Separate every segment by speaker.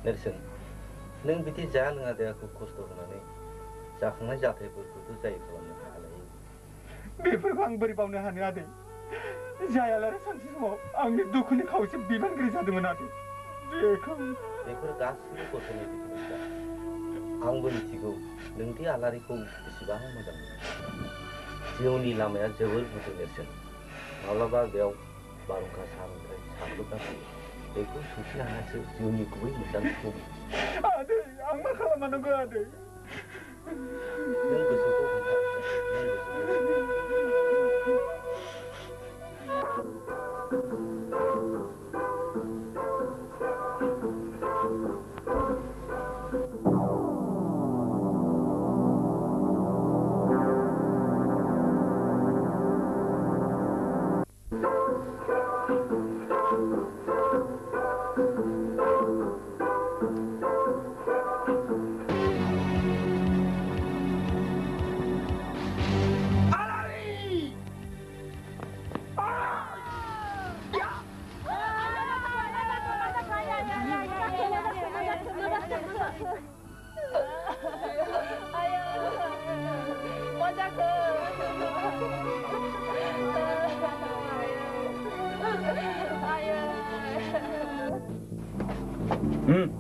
Speaker 1: नेरसोन नों बिदि जा लोङा दे आंखौ खस्थ' होनानै जाखांनाय जाथायफोरखौथ' जायो खालामनो हालायै
Speaker 2: बेफोरखौ आं बोरै बावनो हानो आदै जायालारे सानसे समाव आंनि दुखुनि खावसे बिबानगिरि जादोंमोन आदै
Speaker 1: बेफोर गासिबो गथ'नि बिथिंनिफ्राय आंबो मिथिगौ नोंदि आलारिखौ बेसेबां मोजां मोनो जिउनि लामाया जोबोर गुदुं नेरसोन माब्लाबा बेयाव बारहुंखा सारनिफ्राय साग्लोबना फैयो बेखौ सौसि हानासो जिउनि गुबै मोन्दांथिखौ
Speaker 2: आदै आं मा खालामनांगौ आदै
Speaker 1: नों गोसोखौ हमथा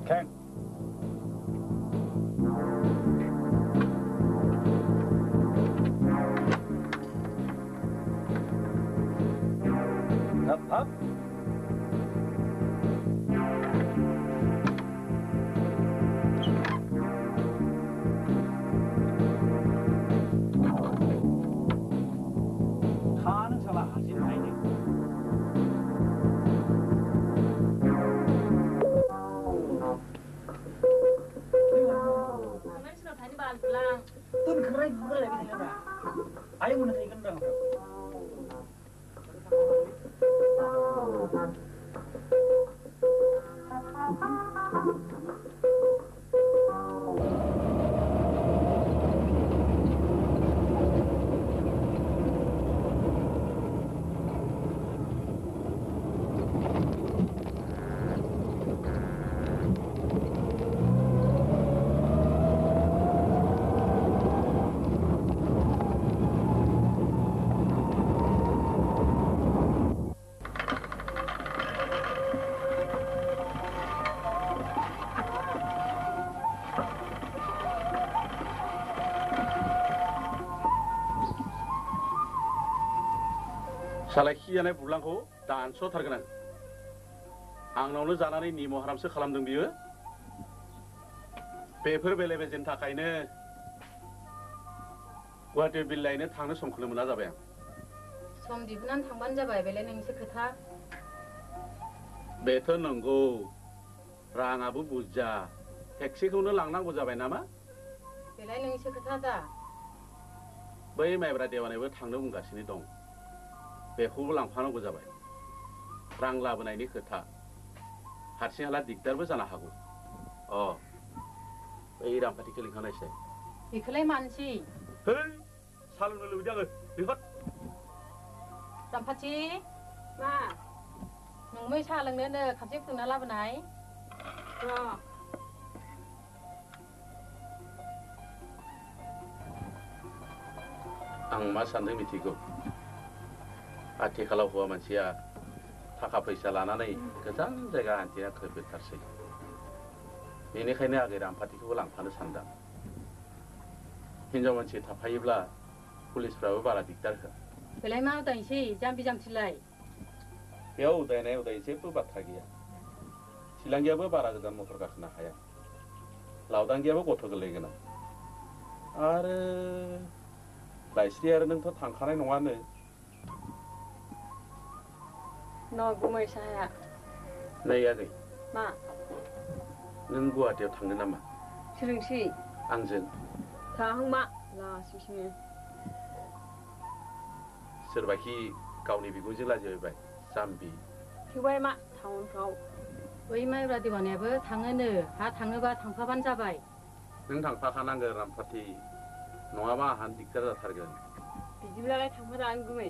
Speaker 2: Kang. Up. Khanın salah hasil aynı. Tuh keren lagi tinggal. Ayo mana tadi kendang.
Speaker 3: सालायखि जानाय बुलांखौ दानस'थारगोन आं आंनावनो जानानै निम हारामसो खालामदों बियो बेफोर बेले बेजेनि थाखायनो गुवाहाटि बिलाइनो थांनो समखौनो मोना जाबाय आं
Speaker 4: सम दिहुननानै थांबानो जाबाय बेलाय नोंसो खोथा
Speaker 3: बेथ' नंगौ राङाबो बुरजा टेक्सिखौनो लांनांगौ जाबाय नामा
Speaker 4: बेलाय नोंसो खोथा दा
Speaker 3: बै माइब्रा देवानायबो थांनो बुंगासिनो दं बेखौबो लांफानांगौ जाबाय रां लाबोनायनि खोथा हारसिं हाला दिगदारबो जानो हागौ बै रामपाथिखौ लिंखानायसै
Speaker 4: बेखौलाय मानसि
Speaker 3: है साहा लोंनो लुबैदों आङो लिंहर
Speaker 4: रामपाथि मा नोंमै साहा लोंनोनो खापसे फुदुंना लाबोनाय
Speaker 3: आं मा सानदों मिथिगौ आथिखालाव हौवा मानसिया थाखा फैसा लानानै गोजान जायगा हान्थिना खैफोदथारसै बेनिखायनो आगै रामफाथिखौबो लांफानो सानदां हिनजाव मानसि थाफायोब्ला पुलिसफ्राबो बारा दिगदार होआ
Speaker 4: बेलाय मा उदायनोसै जाम्बि जाम्बिलाय
Speaker 3: बेयाव उदायनाय जेबो बाथ्रा गैया सिलांगियाबो बारा गोजान मटर गाखोनो हाया लावदांगियाबो गथ' गोरलै गोनां आरो लाइस्रि आरो नोंथ' थांखानाय नङानो
Speaker 4: गुमै साया
Speaker 3: नै आगै
Speaker 4: मा
Speaker 3: नों गुवाहाटियाव थांनो नामा
Speaker 4: सोलोंसै
Speaker 3: आंजों
Speaker 4: थाहां मा लासिंसिंनो
Speaker 3: सोरबाखि गावनि बिगुनजों लाजिबाय जाम्बि
Speaker 4: थेवबाय मा टाउनफ्राव बै माइब्रा देवानियाबो थाङोनो हा थाङोबा थांफाबानो जाबाय
Speaker 3: नों थांफाखानांगोन रामफाथि नङाबा आंहा दिगदार जाथारगोन
Speaker 4: बिदिब्लालाय थांफाजागोन गुमै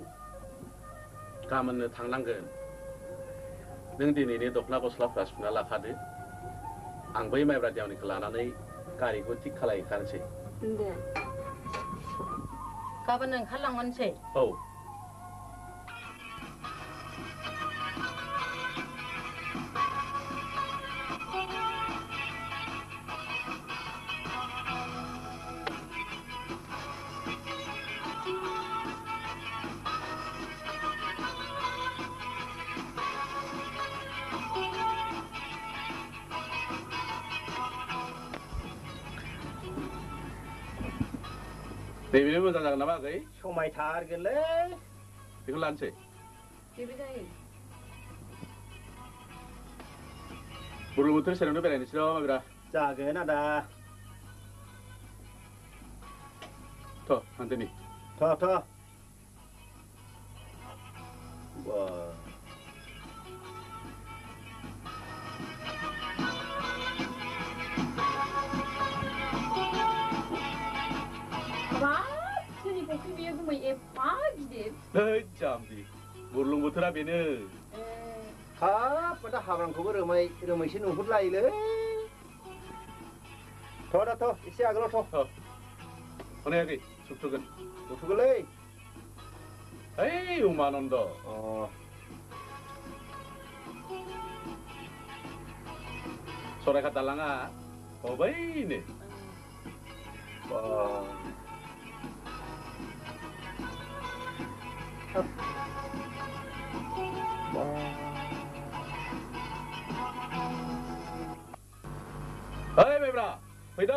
Speaker 3: गाबोननो थांनांगोन नों दिनैनो दख'ना गस्लाफ्रा सुना लाखादो आं बै माइब्रा देवानिखौ लानानै गारिखौ थिग खालामहैखानोसै
Speaker 4: दे गाबोन ओंखारलांनोसै
Speaker 3: औ बेनो मोजां जागोन नामा आगै
Speaker 1: समायथारगोनलै
Speaker 3: बेखौ लानोसै
Speaker 4: बेबो जायो
Speaker 3: बुरलुंबुथुर सेरावनो बेरायनोसै र' माइब्रा
Speaker 1: जागोन आदा
Speaker 3: थ' थांदोनि
Speaker 1: थ'
Speaker 3: जाम्बि बुरलुंबुथुरा बेनो
Speaker 1: हाब माथो हाब्रांखौबो रोमैसो नुहुरलायोलै थ' एसे आगोलाव थ'
Speaker 3: हनै आगै सुथुगोन
Speaker 1: गथ'गोलै
Speaker 3: ओइ उमानन्द सरायघाट दालाङा बैनो ओइ माइब्रा फैद'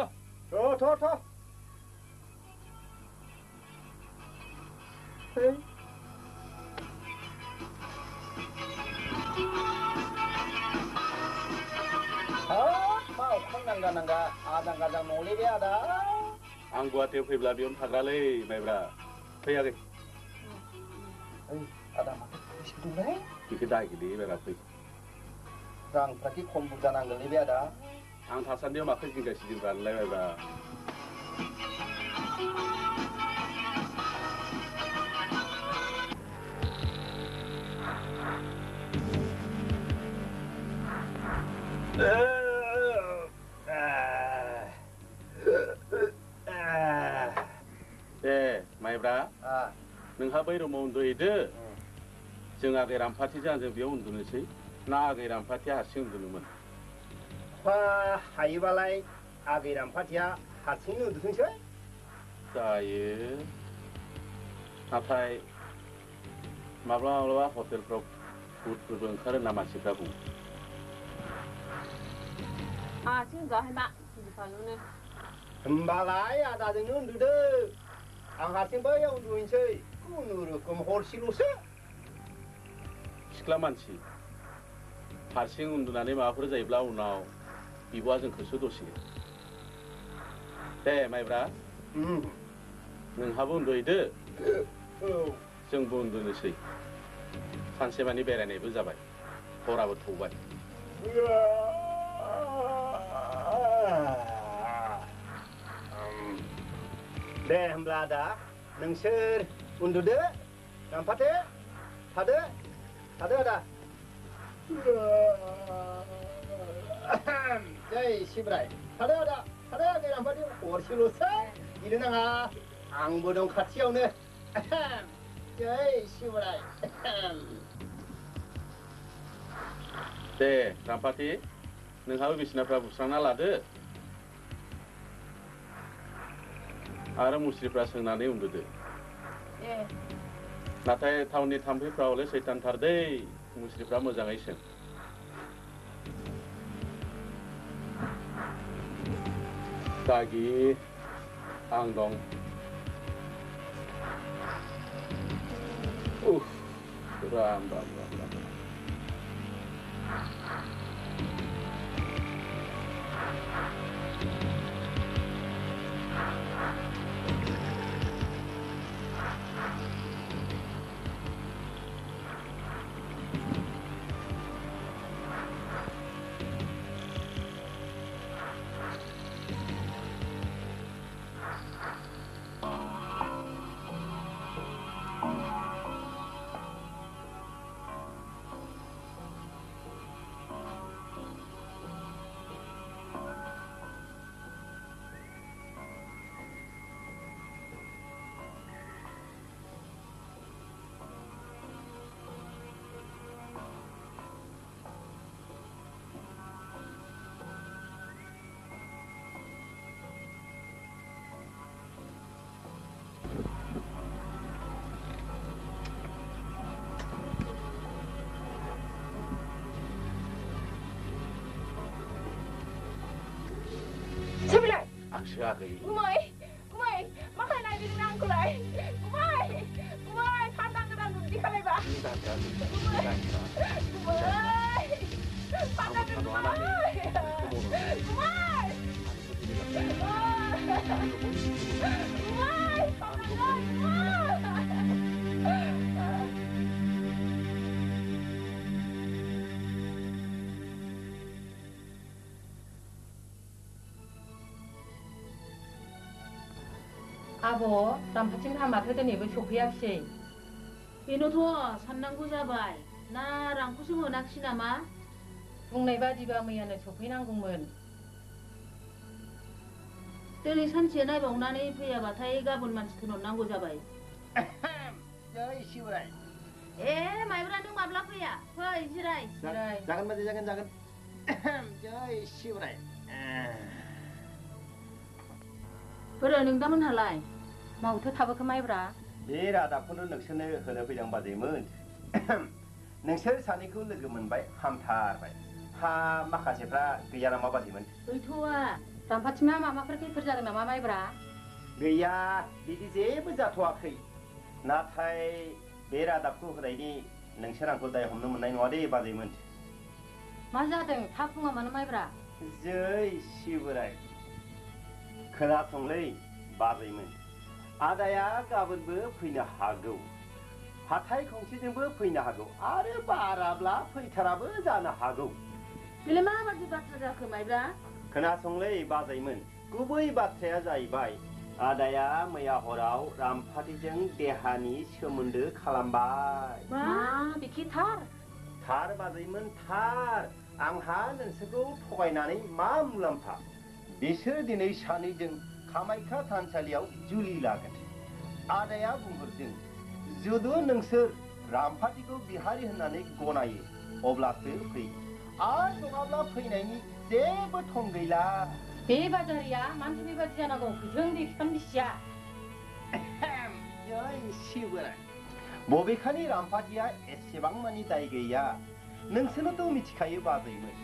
Speaker 1: थ' मा अखां नांगा आजां गाजां न'लै बे आदा
Speaker 3: आं गुवाहाटियाव फैब्ला बेयावनो थाग्रालै माइब्रा फै आगै
Speaker 1: आदा माथो फैसा दंलै
Speaker 3: बेखौ दागिलै बारा फै
Speaker 1: रांफ्राखि खम बुरजा नांगोनलै बे आदा
Speaker 3: आं थासान्दियाव माखौ जिंगासिदोंब्रा नोंलाय माइब्रा माइब्रा नोंहा बै रुमाव उन्दुहैदो जों आगै रामफाथिजों आंजों बेयाव उन्दुनोसै ना आगै रामफाथिया हारसिं उन्दुनोमोन
Speaker 1: हायोबालाय आगै रामफाथिया हारसिंनो उन्दुथोंसै
Speaker 3: जायो नाथाय माब्लाबा हटेलफ्राव भुतफोरबो ओंखारो होनना मानसिफ्रा बुङो होमबालाय आदाजोंनो उन्दुदो आं हारसिं बैयाव उन्दुहैनोसै खुनुरुखुम हरसेल'सो सिख्ला मानसि हारसिं उन्दुनानै माबाफोर जायोब्ला उनाव बिब'आ जोंखौसो दसेगोन दे माइब्रा नोंहाबो उन्दुहैदो जोंबो उन्दुनोसै सानसेमानि बेरायनायबो जाबाय हराबो थौबाय दे होमब्ला आदा नोंसोर उन्दुदो रामफाथि थादो आदा जै सिब्राय थादो आदा आगै रामफाथि हरसेल'सै गिनो नाङा आंबो दं खाथियावनो जै सिब्राय दे रामफाथि नोंहाबो बिसिनाफ्रा बुस्रांना लादो आरो मुस्रिफ्रा सोंनानै उन्दुदो नाथाय टाउननि थाम्फैफ्रा हले सैतानथार दै मुस्रिफ्रा मोजाङै सों दागि आं दं Ram Ram Ram Ram Akshay.
Speaker 5: Gwmai, makan aja di nangkulai. Gwmai, pandang kedang di kalai ba. Gwmai, pandang kedang. Gwmai,
Speaker 4: Abo, dampacing hamatnya tadi bersyukur sih.
Speaker 6: Ini tuh sanangku jabai. Nah, rangku semua nak sih nama.
Speaker 4: Hwnai badi ba मैयानो सफैनांगौमोन.
Speaker 6: दिनै सानसे नायबावनानै फैयाबाथाय गाबोन मानसि थिनहरनांगौ जाबाय.
Speaker 7: जय शिवराय.
Speaker 6: माइब्रा नों माब्ला फैया? फै जिराय.
Speaker 7: जागोन बादि जागोन. जय शिवराय.
Speaker 6: बोरो नों दामोनहालाय?
Speaker 4: मावथो थाबोखो माइब्रा?
Speaker 7: बे रादाबखौनो नोंसोरनो होनो फैदों बाजैमोन. नोंसोर सानैखौ लोगो मोनबाय हामथारबाय. हा माखासेफ्रा गैया नामा बाजैमोन?
Speaker 6: गैथ'वा.
Speaker 4: दाम्पाथिङा माबाफोर खैफोद जादों नामा माइब्रा?
Speaker 7: गैया, बिदि जेबो जाथ'वाखै. नाथाय बे रादाबखौ होनायनि नोंसोर आंखौ दाय हमनो मोननाय नङा दे बाजैमोन.
Speaker 4: मा जादों? थाब बुङा मानो माइब्रा?
Speaker 7: जय शिवराय. खोनासंलै बाजैमोन. आदाया गाबोनबो फैनो हागौ. हाथाय गंसेजोंबो फैनो हागौ आरो बाराब्ला फैथाराबो जानो हागौ.
Speaker 6: बेलाय माबादि बाथ्रा जाखो माइब्रा?
Speaker 7: खोनासंलै बाजैमोन. गुबै बाथ्राया जाहैबाय आदाया मैया हराव रामफाथिजों देहानि सोमोन्दो खालामबाय.
Speaker 6: मा?
Speaker 4: बिखि थार?
Speaker 7: थार बाजैमोन थार. आंहा नोंसोरखौ थगायनानै मा मुलाम्फा? बिसोर दिनै सानैजों कामाख्या थानसालियाव जुलि लागोन. आदाया बुंहरदों जुदि नोंसोर रामफाथिखौ बिहारि होननानै गनायो अब्लासो फै. आरो नङाब्ला फैनायनि जेबो थं गैला.
Speaker 4: बे बाजारिया मानसि बेबादि जानांगौ फैथों बे बिफान बिसिया.
Speaker 7: जय शिवराय. बबेखानि रामफाथिया एसेबां मानि दाय गैया. नोंसोरनोथ' मिथिखायो बाजैमोन.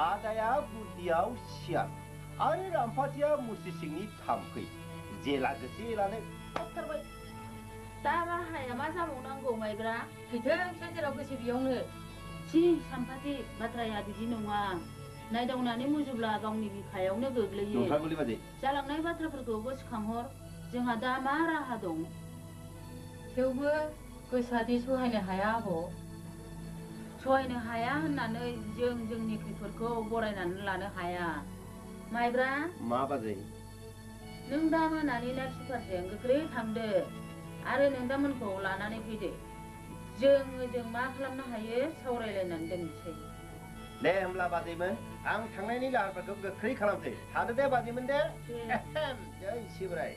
Speaker 7: आदाया बुद्धियाव सियार आरो रामफाथिया मुस्रि सिंनि थाम्फै. जेला गोसे एलानो
Speaker 6: थाबथारबाय. दा राहाया मा जाबावनांगौ माइब्रा?
Speaker 4: फैथों बिसोर जेराव गोसो बेयावनो.
Speaker 6: जि साम्फाथि बाथ्राया बिदि नङा. नायदावनानै मुजुब्ला गावनि बिखायावनो गोग्लैयो.
Speaker 7: नंखागौलै बाजै.
Speaker 6: जालांनाय बाथ्राफोरखौ गोसोखांहर. जोंहा दा मा राहा दं?
Speaker 4: थेवबो गोसोआदि सहायनो हाया आब'.
Speaker 6: सहायनो हाया होननानै जों जोंनि खैफोदखौ बरायनानै लानो हाया. माइब्रा,
Speaker 7: मा बाजै?
Speaker 6: नों दा मोनानि नाइट सुपारजों गोख्रै थांदो आरो नोंदामोनखौ लानानै फैदो. जों मा खालामनो हायो सावरायलायनानै दोनसै.
Speaker 7: दे होमब्ला बाजैमोन आं थांनायनि लाहारफोरखौ गोख्रै खालामसै. थादो दे बाजैमोन दे. जय शिवराय.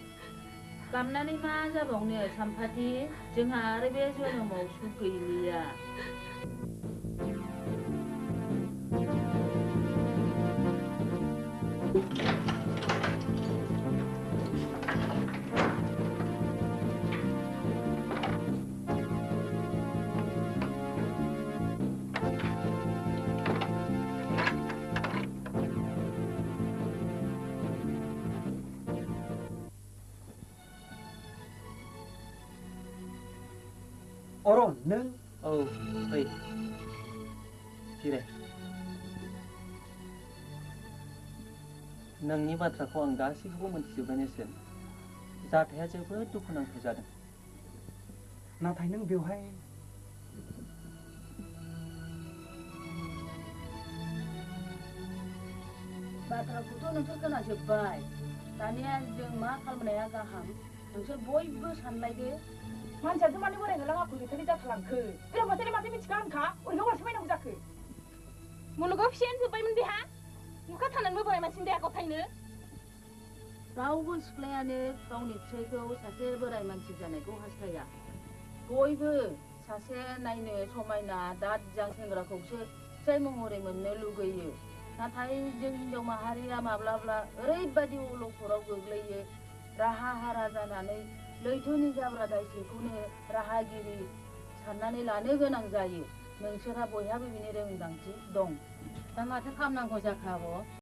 Speaker 6: गामनानै मा जाबावनो साम्फाथि? जोंहा आरो बे जोनोमाव सुख गैलिया.
Speaker 2: बरो नों
Speaker 1: औ फै जिराय नोंनि बाथ्राखौ आं गासैखौबो मोनथिजोब्बाय नेरसोन जाथाया जोबोद दुखुनांथाव जादों
Speaker 2: नाथाय नों बेवहाय
Speaker 6: बाथ्राखौथ' नोंसोर खोनाजोब्बाय दानिया जों मा खालामनाया गाहाम नोंसोर बयबो सानलायदो
Speaker 5: मानसियाथ' मानो बोराय नोलां आखल गैथारै जाथारलांखो बिराद माथो मिथिखा होनखा ओरैनो हरसो बायनांगौ जाखो मुलुगाव फिसायानो जोब्बायमोन बेहा नुखाथारनानैबो बोराय मानसिनि देहा गथायनो
Speaker 6: रावबो सिख्लायानो गावनि फिसाइखौ सासे बोराय मानसि जानायखौ हास्थाया बयबो सासे नायनो समायना दाद जां सेंग्राखौसो फिसाइ महरै मोननो लुगैयो नाथाय जों हिनजाव माहारिया माब्लाबा ओरैबायदि अलखदाव गोग्लैयो राहा हारा जानानै लैथोनि जाब्रा दायसेखौनो राहागिरि साननानै लानो गोनां जायो नोंसोरहा बयहाबो बिनि रोंदांथि दं
Speaker 4: दा माथो खालामनांगौ जाखो आब'